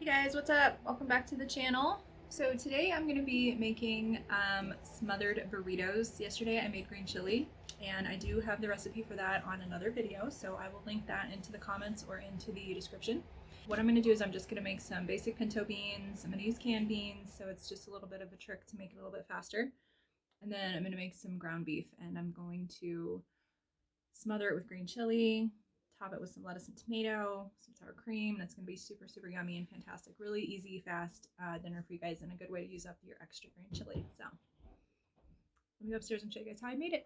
Hey guys, what's up? Welcome back to the channel. So today I'm going to be making smothered burritos. Yesterday I made green chili and I do have the recipe for that on another video, so I will link that into the comments or into the description. What I'm going to do is I'm just going to make some basic pinto beans. I'm going to use canned beans, so it's just a little bit of a trick to make it a little bit faster. And then I'm going to make some ground beef and I'm going to smother it with green chili, top it with some lettuce and tomato, some sour cream, and it's going to be super, super yummy and fantastic. Really easy, fast dinner for you guys and a good way to use up your extra green chili. So let me go upstairs and show you guys how I made it.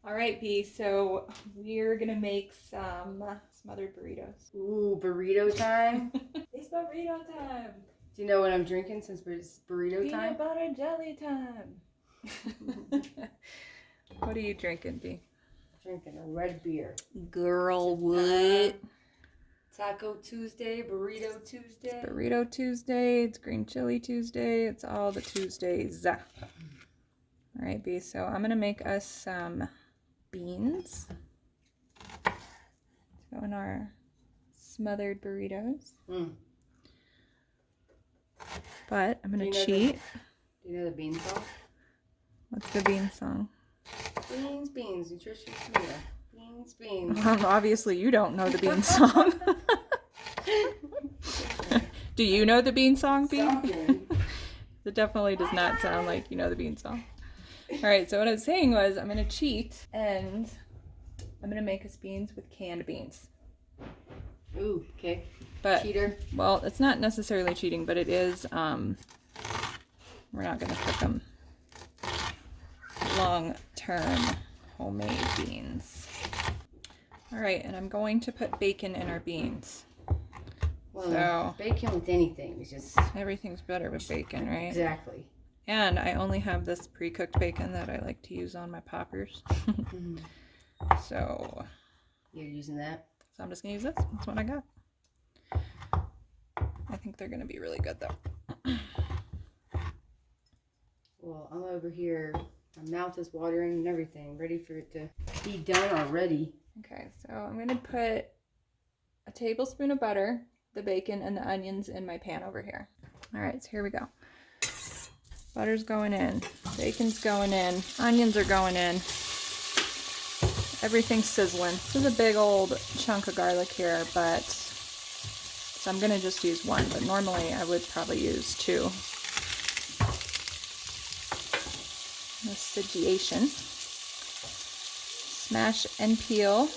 All right, B, so we're gonna make some smothered burritos. Ooh, burrito time. It's burrito time. Do you know what I'm drinking since it's burrito time? Peanut butter jelly time. What are you drinking, B? Drinking a red beer. Girl, what? Taco Tuesday, Burrito Tuesday. It's Burrito Tuesday, it's Green Chili Tuesday, it's all the Tuesdays. All right, B, so I'm gonna make us some beans to go in our smothered burritos. But I'm gonna cheat. Do you know the bean song? What's the bean song? Beans, beans, nutritious tomato. Beans, beans. Obviously you don't know the bean song. Do you know the bean song, B? It definitely does not sound like you know the bean song. All right, so what I was saying was I'm gonna cheat and I'm gonna make us beans with canned beans. Ooh, okay. But cheater. Well, it's not necessarily cheating, but it is. We're not gonna cook them long-term homemade beans. All right, and I'm going to put bacon in our beans. Well, so bacon with anything is just everything's better with bacon, right? Exactly. And I only have this pre-cooked bacon that I like to use on my poppers. So you're using that? So I'm just gonna use this. That's what I got. I think they're gonna be really good though. Well, I'm over here. My mouth is watering and everything, ready for it to be done already. Okay, so I'm gonna put a tablespoon of butter, the bacon, and the onions in my pan over here. All right, so here we go. Butter's going in, bacon's going in, onions are going in, everything's sizzling. This is a big old chunk of garlic here, but so I'm gonna just use one, but normally I would probably use two. The situation. Smash and peel,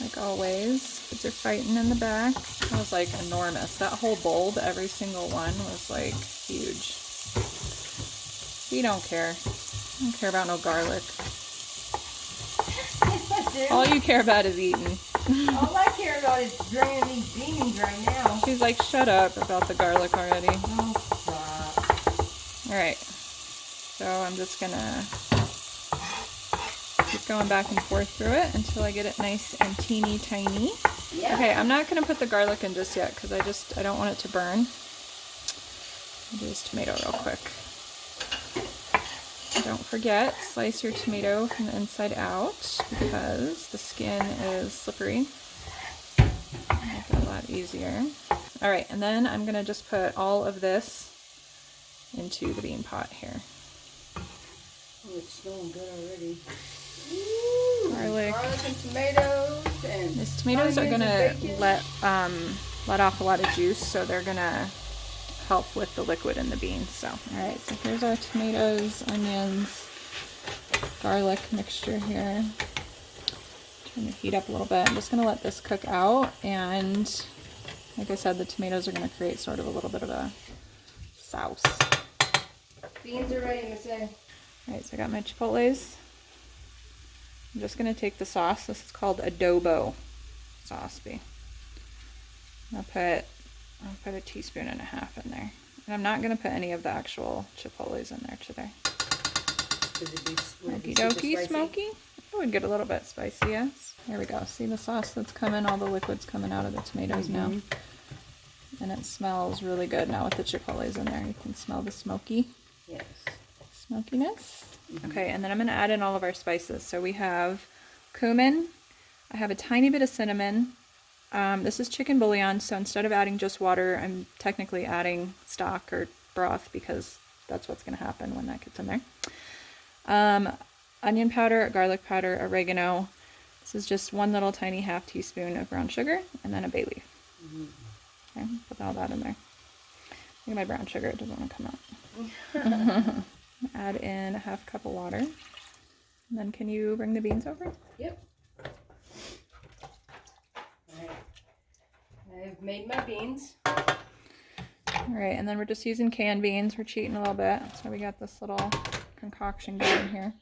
like always. Kids are fighting in the back. That was like enormous. That whole bowl, every single one was like huge. We don't care. I don't care about no garlic. All you care about is eating. All I care about is draining these beans right now. She's like, shut up about the garlic already. Oh, stop. Alright. So I'm just gonna keep going back and forth through it until I get it nice and teeny tiny. Yeah. Okay, I'm not gonna put the garlic in just yet because I don't want it to burn. I'll do this tomato real quick. Don't forget, slice your tomato from the inside out because the skin is slippery. Make it a lot easier. All right, and then I'm gonna just put all of this into the bean pot here. Oh, it's smelling good already. Ooh, garlic and tomatoes and these tomatoes are gonna let off a lot of juice, so they're gonna help with the liquid in the beans. So, all right, so here's our tomatoes, onions, garlic mixture here. Turn the heat up a little bit. I'm just gonna let this cook out, and like I said, the tomatoes are gonna create sort of a little bit of a sauce. Beans are ready, Miss A. All right, so I got my chipotles. I'm just gonna take the sauce. This is called adobo sauce. I'll put a teaspoon and a half in there. And I'm not gonna put any of the actual chipotles in there today. Okie dokie, smoky. It would get a little bit spicy, yes. There we go. See the sauce that's coming, all the liquid's coming out of the tomatoes now. And it smells really good now with the chipotles in there. You can smell the smoky. Yes. Smokiness. Okay, and then I'm going to add in all of our spices. So we have cumin. I have a tiny bit of cinnamon. This is chicken bouillon, so instead of adding just water, I'm technically adding stock or broth because that's what's going to happen when that gets in there. Onion powder, garlic powder, oregano. This is just one little tiny half teaspoon of brown sugar, and then a bay leaf. Okay, put all that in there. Look at my brown sugar, it doesn't want to come out. Add in a half cup of water. And then can you bring the beans over? Yep. Alright. I've made my beans. Alright, and then we're just using canned beans. We're cheating a little bit. So we got this little concoction going here.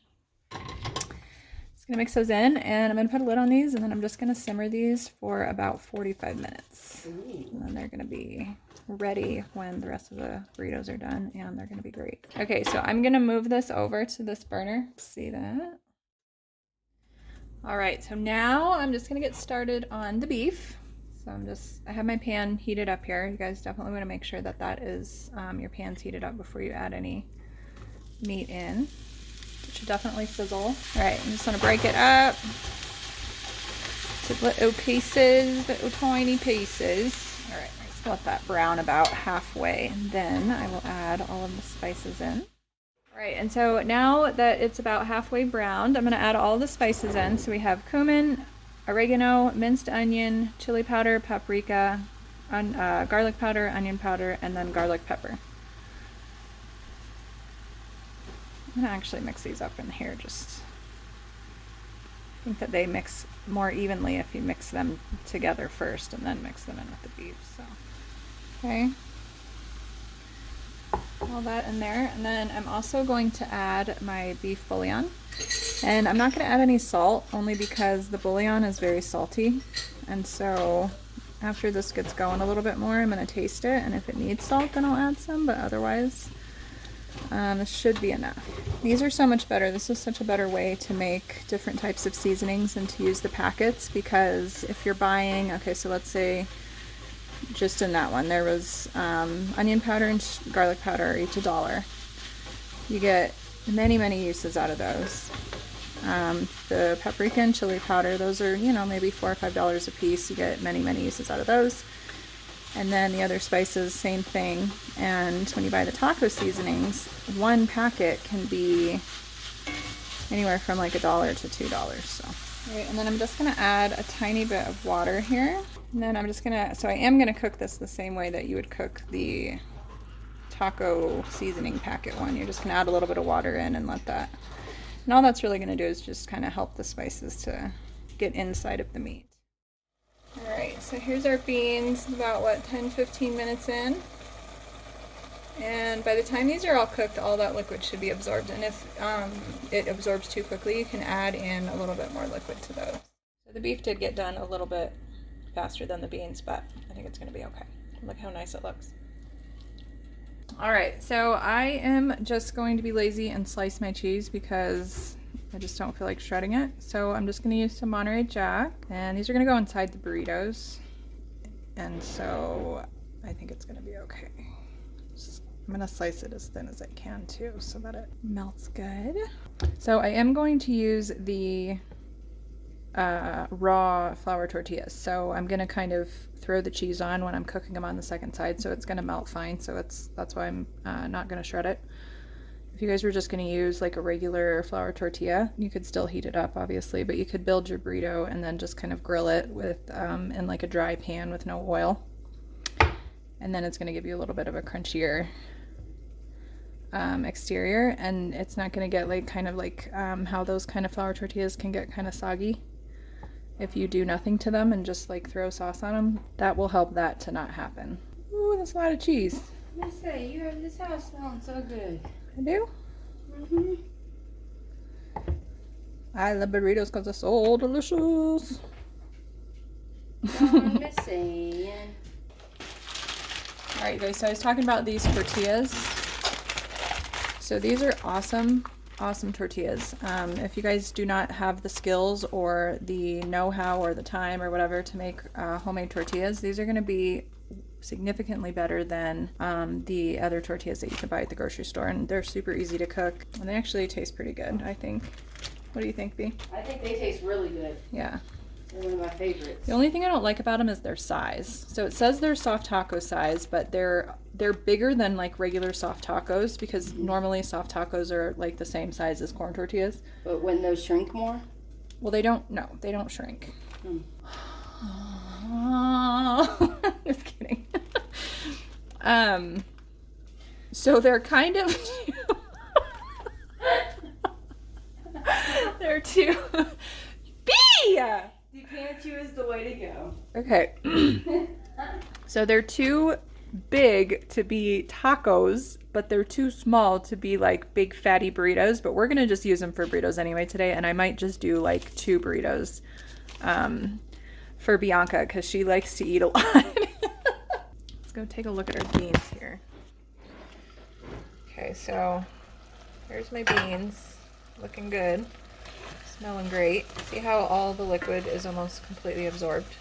Just gonna mix those in, and I'm gonna put a lid on these, and then I'm just gonna simmer these for about 45 minutes. Ooh. And then they're gonna be ready when the rest of the burritos are done, and they're gonna be great. Okay, so I'm gonna move this over to this burner. See that? All right, so now I'm just gonna get started on the beef. So I have my pan heated up here. You guys definitely wanna make sure that that is, your pan's heated up before you add any meat in. It should definitely sizzle. All right, I'm just gonna break it up to little pieces, little tiny pieces. All right, let's let that brown about halfway, and then I will add all of the spices in. All right, and so now that it's about halfway browned, I'm gonna add all the spices in. So we have cumin, oregano, minced onion, chili powder, paprika, garlic powder, onion powder, and then garlic pepper. I'm gonna actually mix these up in here. Just I think that they mix more evenly if you mix them together first and then mix them in with the beef. So, okay, all that in there, and then I'm also going to add my beef bouillon. And I'm not going to add any salt, only because the bouillon is very salty, and so after this gets going a little bit more, I'm going to taste it, and if it needs salt, then I'll add some, but otherwise this should be enough. These are so much better. This is such a better way to make different types of seasonings and to use the packets, because if you're buying, okay, so let's say just in that one there was onion powder and garlic powder are each $1. You get many uses out of those. The paprika and chili powder, those are, you know, maybe $4 or $5 a piece. You get many uses out of those. And then the other spices, same thing. And when you buy the taco seasonings, one packet can be anywhere from like $1 to $2. So, all right, and then I'm just gonna add a tiny bit of water here. And then I'm just gonna, so I am gonna cook this the same way that you would cook the taco seasoning packet one. You're just gonna add a little bit of water in and let that, and all that's really gonna do is just kind of help the spices to get inside of the meat. All right, so here's our beans, about what, 10-15 minutes in. And by the time these are all cooked, all that liquid should be absorbed. And if it absorbs too quickly, you can add in a little bit more liquid to those. So the beef did get done a little bit faster than the beans, but I think it's gonna be okay. Look how nice it looks. All right, so I am just going to be lazy and slice my cheese because I just don't feel like shredding it. So I'm just gonna use some Monterey Jack, and these are gonna go inside the burritos. And so I think it's gonna be okay. I'm gonna slice it as thin as I can too, so that it melts good. So I am going to use the raw flour tortillas. So I'm gonna kind of throw the cheese on when I'm cooking them on the second side, so it's gonna melt fine. So that's why I'm not gonna shred it. If you guys were just gonna use like a regular flour tortilla, you could still heat it up, obviously, but you could build your burrito and then just kind of grill it with in like a dry pan with no oil. and then it's going to give you a little bit of a crunchier exterior, and it's not going to get like kind of like how those kind of flour tortillas can get kind of soggy if you do nothing to them and just like throw sauce on them. That will help that to not happen. Ooh, that's a lot of cheese. I say, you have this house smelling so good. I do? Mm-hmm. I love burritos because they're so delicious. I'm missing. Alright guys, so I was talking about these tortillas. So these are awesome tortillas. If you guys do not have the skills or the know-how or the time or whatever to make homemade tortillas, these are going to be significantly better than the other tortillas that you can buy at the grocery store, and they're super easy to cook, and they actually taste pretty good, I think. What do you think, B? I think they taste really good. Yeah. They're one of my favorites. The only thing I don't like about them is their size. So it says they're soft taco size, but they're bigger than like regular soft tacos, because normally soft tacos are like the same size as corn tortillas. But wouldn't those shrink more? Well, they don't shrink. Just kidding. So they're kind of they're too B! You can't choose the way to go. Okay. So they're too big to be tacos, but they're too small to be like big fatty burritos, but we're gonna just use them for burritos anyway today, and I might just do like 2 burritos for Bianca because she likes to eat a lot. Let's go take a look at our beans here. Okay, so here's my beans, looking good, smelling great. See how all the liquid is almost completely absorbed?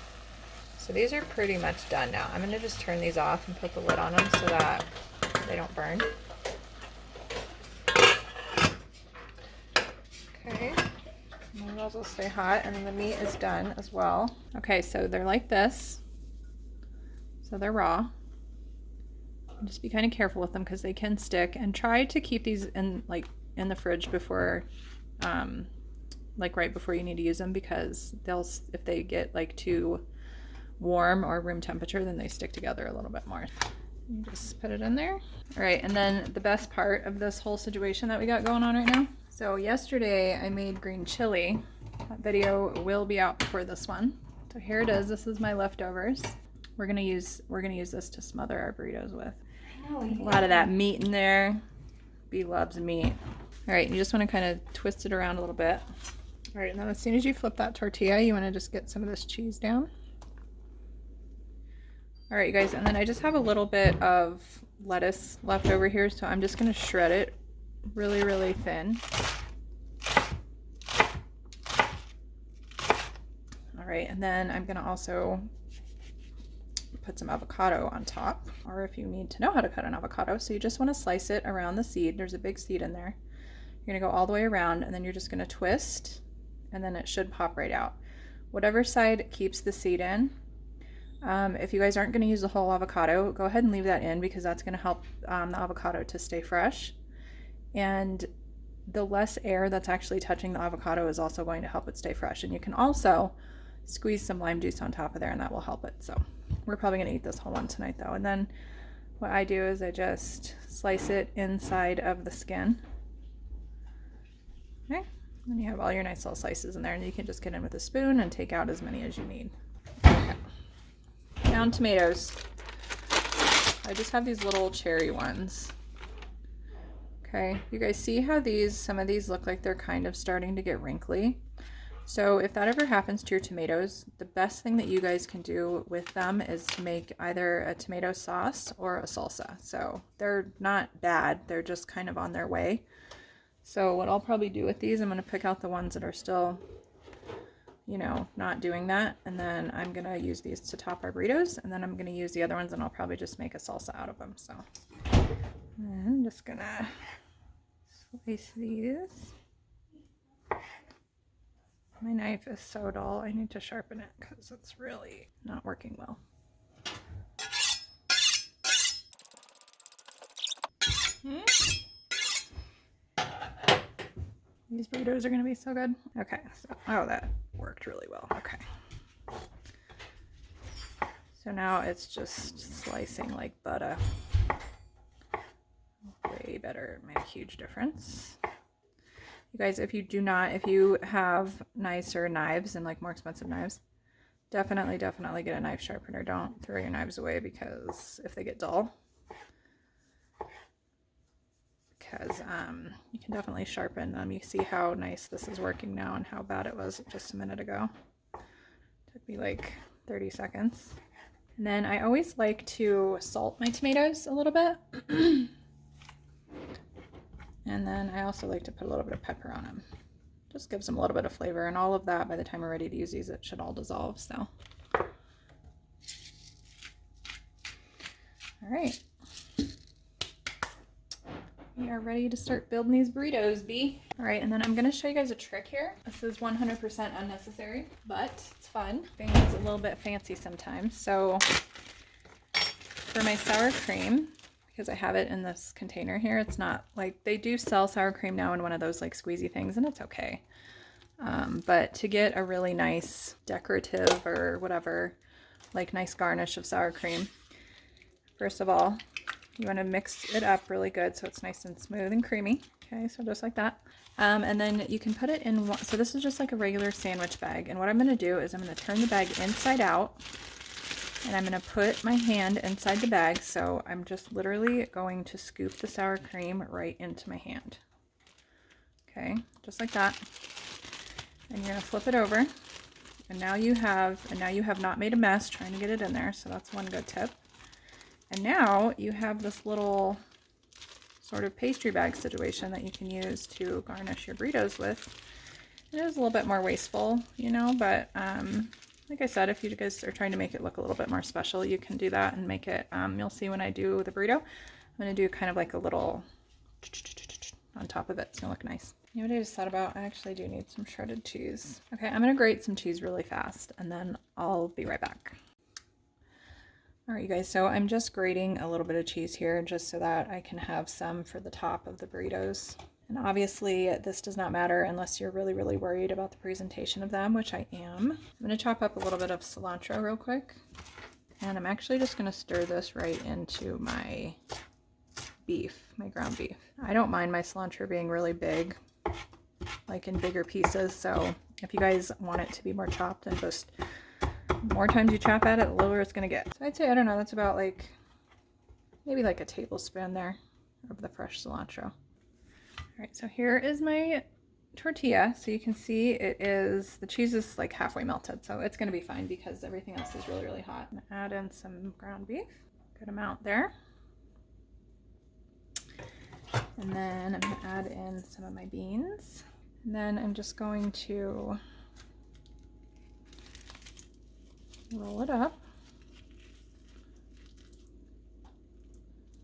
So these are pretty much done now. I'm gonna just turn these off and put the lid on them so that they don't burn. Okay, and those will stay hot, and then the meat is done as well. Okay, so they're like this. So they're raw. Just be kind of careful with them because they can stick, and try to keep these in the fridge before like right before you need to use them, because if they get like too warm or room temperature, then they stick together a little bit more. You just put it in there. All right, and then the best part of this whole situation that we got going on right now. So yesterday I made green chili. That video will be out before this one. So here it is. This is my leftovers. We're gonna use this to smother our burritos with. I know, A lot of that meat in there. B loves meat. All right, you just want to kind of twist it around a little bit. All right, and then as soon as you flip that tortilla, you want to just get some of this cheese down. All right, you guys, and then I just have a little bit of lettuce left over here, so I'm just going to shred it really, really thin. All right, and then I'm going to also put some avocado on top, or if you need to know how to cut an avocado. So you just want to slice it around the seed. There's a big seed in there. You're going to go all the way around, and then you're just going to twist, and then it should pop right out. Whatever side keeps the seed in. If you guys aren't going to use the whole avocado, go ahead and leave that in, because that's going to help the avocado to stay fresh. And the less air that's actually touching the avocado is also going to help it stay fresh. And you can also squeeze some lime juice on top of there, and that will help it. So we're probably going to eat this whole one tonight though. And then what I do is I just slice it inside of the skin. Okay, and you have all your nice little slices in there, and you can just get in with a spoon and take out as many as you need. Okay. Now tomatoes. I just have these little cherry ones. Okay, you guys see how some of these look like they're kind of starting to get wrinkly? So if that ever happens to your tomatoes, the best thing that you guys can do with them is to make either a tomato sauce or a salsa. So they're not bad, they're just kind of on their way. So what I'll probably do with these, I'm going to pick out the ones that are still, you know, not doing that. And then I'm going to use these to top our burritos. And then I'm going to use the other ones, and I'll probably just make a salsa out of them. So I'm just going to slice these. My knife is so dull. I need to sharpen it because it's really not working well. These burritos are going to be so good. Okay, so, oh, that worked really well. Okay. So now it's just slicing like butter. Way better, it made a huge difference. You guys, if you have nicer knives and like more expensive knives, definitely get a knife sharpener. Don't throw your knives away because if they get dull. Because you can definitely sharpen them. You see how nice this is working now and how bad it was just a minute ago. Took me like 30 seconds. And then I always like to salt my tomatoes a little bit. And then I also like to put a little bit of pepper on them. Just gives them a little bit of flavor, and all of that, by the time we're ready to use these, it should all dissolve. So, all right. We are ready to start building these burritos, B. All right, and then I'm gonna show you guys a trick here. This is 100% unnecessary, but it's fun. Things a little bit fancy sometimes. So for my sour cream, because I have it in this container here, it's not like, they do sell sour cream now in one of those like squeezy things, and it's okay. But to get a really nice decorative or whatever, like nice garnish of sour cream, first of all, you want to mix it up really good so it's nice and smooth and creamy. Okay, so just like that. And then you can put it in one, so this is just like a regular sandwich bag. And what I'm going to do is I'm going to turn the bag inside out, and I'm going to put my hand inside the bag. So I'm just literally going to scoop the sour cream right into my hand. Okay, just like that. And you're going to flip it over. And now you have not made a mess trying to get it in there. So that's one good tip. And now you have this little sort of pastry bag situation that you can use to garnish your burritos with. It is a little bit more wasteful, you know, but like I said, if you guys are trying to make it look a little bit more special, you can do that and make it, you'll see when I do the burrito, I'm going to do kind of like a little on top of it. It's going to look nice. You know what I just thought about? I actually do need some shredded cheese. Okay, I'm going to grate some cheese really fast, and then I'll be right back. All right, you guys, so I'm just grating a little bit of cheese here just so that I can have some for the top of the burritos. And obviously this does not matter unless you're really, really worried about the presentation of them, which I am. I'm gonna chop up a little bit of cilantro real quick. And I'm actually just gonna stir this right into my beef, my ground beef. I don't mind my cilantro being really big, like in bigger pieces. So if you guys want it to be more chopped, then just more times you chop at it, the lower it's gonna get. So I'd say, I don't know, that's about like, maybe like a tablespoon there of the fresh cilantro. All right, so here is my tortilla. So you can see it is, the cheese is like halfway melted, so it's gonna be fine because everything else is really, really hot. I'm gonna add in some ground beef, good amount there. And then I'm gonna add in some of my beans. And then I'm just going to roll it up.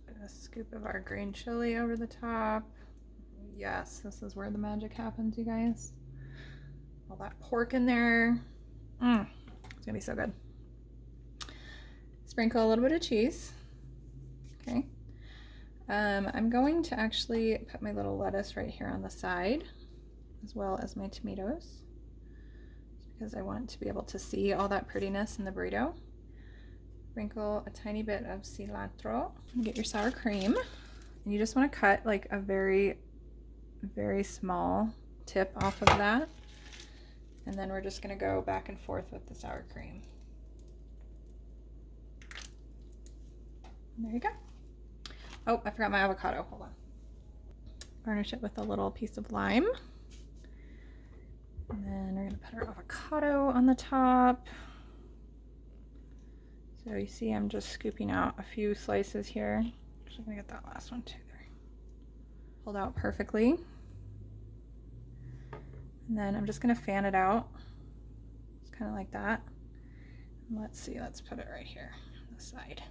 Put a scoop of our green chili over the top. Yes, this is where the magic happens, you guys. All that pork in there. It's gonna be so good. Sprinkle a little bit of cheese. Okay. I'm going to actually put my little lettuce right here on the side, as well as my tomatoes, because I want to be able to see all that prettiness in the burrito. Sprinkle a tiny bit of cilantro. And get your sour cream. And you just want to cut like a very, very small tip off of that. And then we're just going to go back and forth with the sour cream. And there you go. Oh, I forgot my avocado. Hold on. Garnish it with a little piece of lime. And then we're going to put our avocado on the top. So you see I'm just scooping out a few slices here. Actually going to get that last one too there. Pulled out perfectly. And then I'm just going to fan it out. It's kind of like that. And let's see, let's put it right here on the side.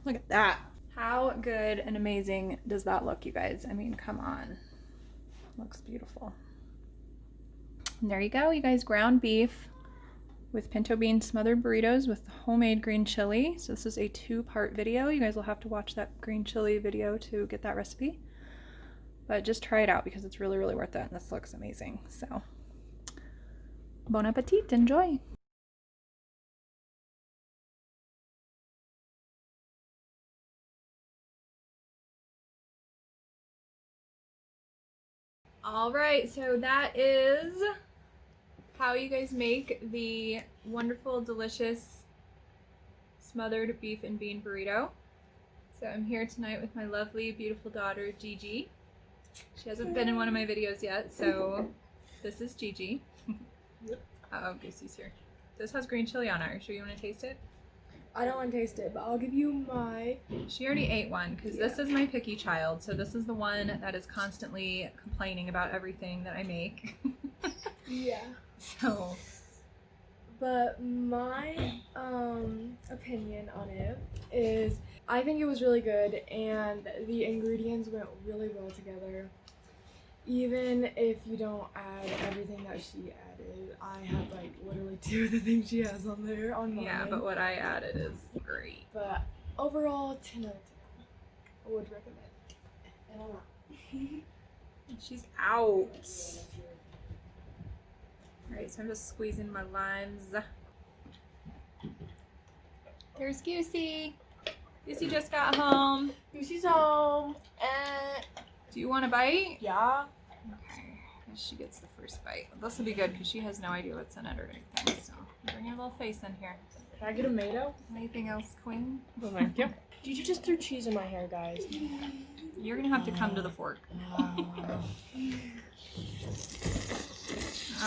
Look at that. How good and amazing does that look, you guys? I mean, come on. Looks beautiful. And there you go, you guys, ground beef with pinto bean smothered burritos with homemade green chili. So this is a 2-part video. You guys will have to watch that green chili video to get that recipe. But just try it out because it's really, really worth it. And this looks amazing. So, bon appetit, enjoy. All right, so that is how you guys make the wonderful, delicious smothered beef and bean burrito. So I'm here tonight with my lovely, beautiful daughter, Gigi. She hasn't been in one of my videos yet, so this is Gigi. Yep. Uh-oh, Goosey's here. This has green chili on it. Are you sure you want to taste it? I don't want to taste it, but I'll give you my... She already ate one, because this is my picky child, so this is the one that is constantly complaining about everything that I make. Yeah. So... But my opinion on it is I think it was really good and the ingredients went really well together. Even if you don't add everything that she added, I have like literally 2 of the things she has on there on mine. Yeah, but what I added is great. But overall, 10 out of 10. I would recommend. And I'm not. She's out. Alright, so I'm just squeezing my limes. There's Goosey. Goosey just got home. Lucy's home. Do you want a bite? Yeah. Okay, I guess she gets the first bite. This will be good because she has no idea what's in it or anything. So bring your little face in here. Can I get a tomato? Anything else, Queen? Oh, thank you. Gigi just threw cheese in my hair, guys. You're gonna have to come to the fork.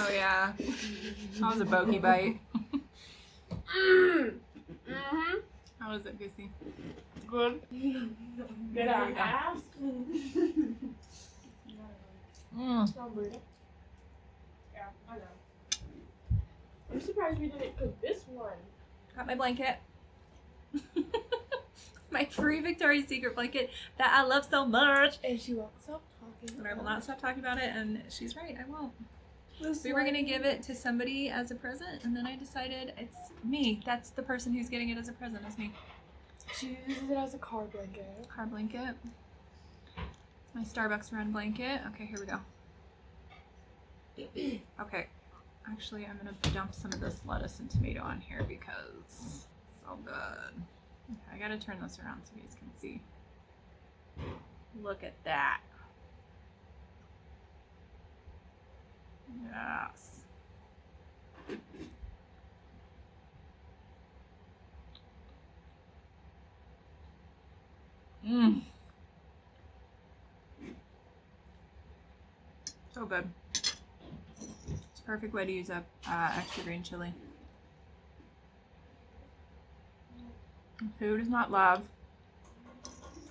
Oh yeah, that was a bogey bite. How was it, Goosey? Good. Good ass. Yeah, I know. I'm surprised we didn't cook this one. Got my blanket. My free Victoria's Secret blanket that I love so much. And she won't stop talking. But I will not stop talking about it, and she's right, I won't. We were gonna give it to somebody as a present, and then I decided it's me. That's the person who's getting it as a present, is me. She uses it as a car blanket. Car blanket. It's my Starbucks run blanket. Okay, here we go. Okay, actually I'm gonna dump some of this lettuce and tomato on here because it's so good. Okay, I gotta turn this around so you guys can see. Look at that. Yes. Mmm. So good. It's a perfect way to use up extra green chili. Who does not love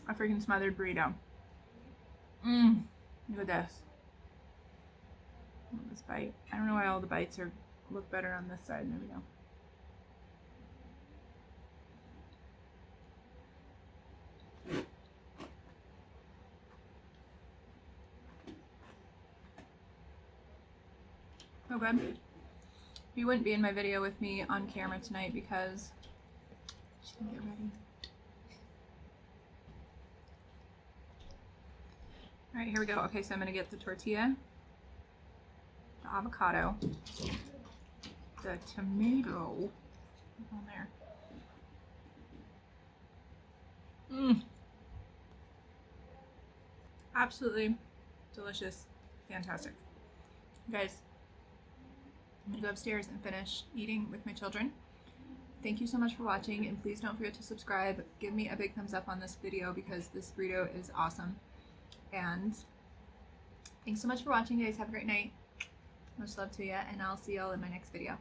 a freaking smothered burrito? Mmm. Look at this. This bite. I don't know why all the bites look better on this side. There we go. So good. You wouldn't be in my video with me on camera tonight because she didn't get ready. All right, here we go. Okay, so I'm gonna get the tortilla, the avocado, the tomato on there. Mmm. Absolutely delicious. Fantastic. Guys, I'm gonna go upstairs and finish eating with my children. Thank you so much for watching, and please don't forget to subscribe. Give me a big thumbs up on this video because this burrito is awesome. And thanks so much for watching, guys. Have a great night. Much love to you, and I'll see y'all in my next video.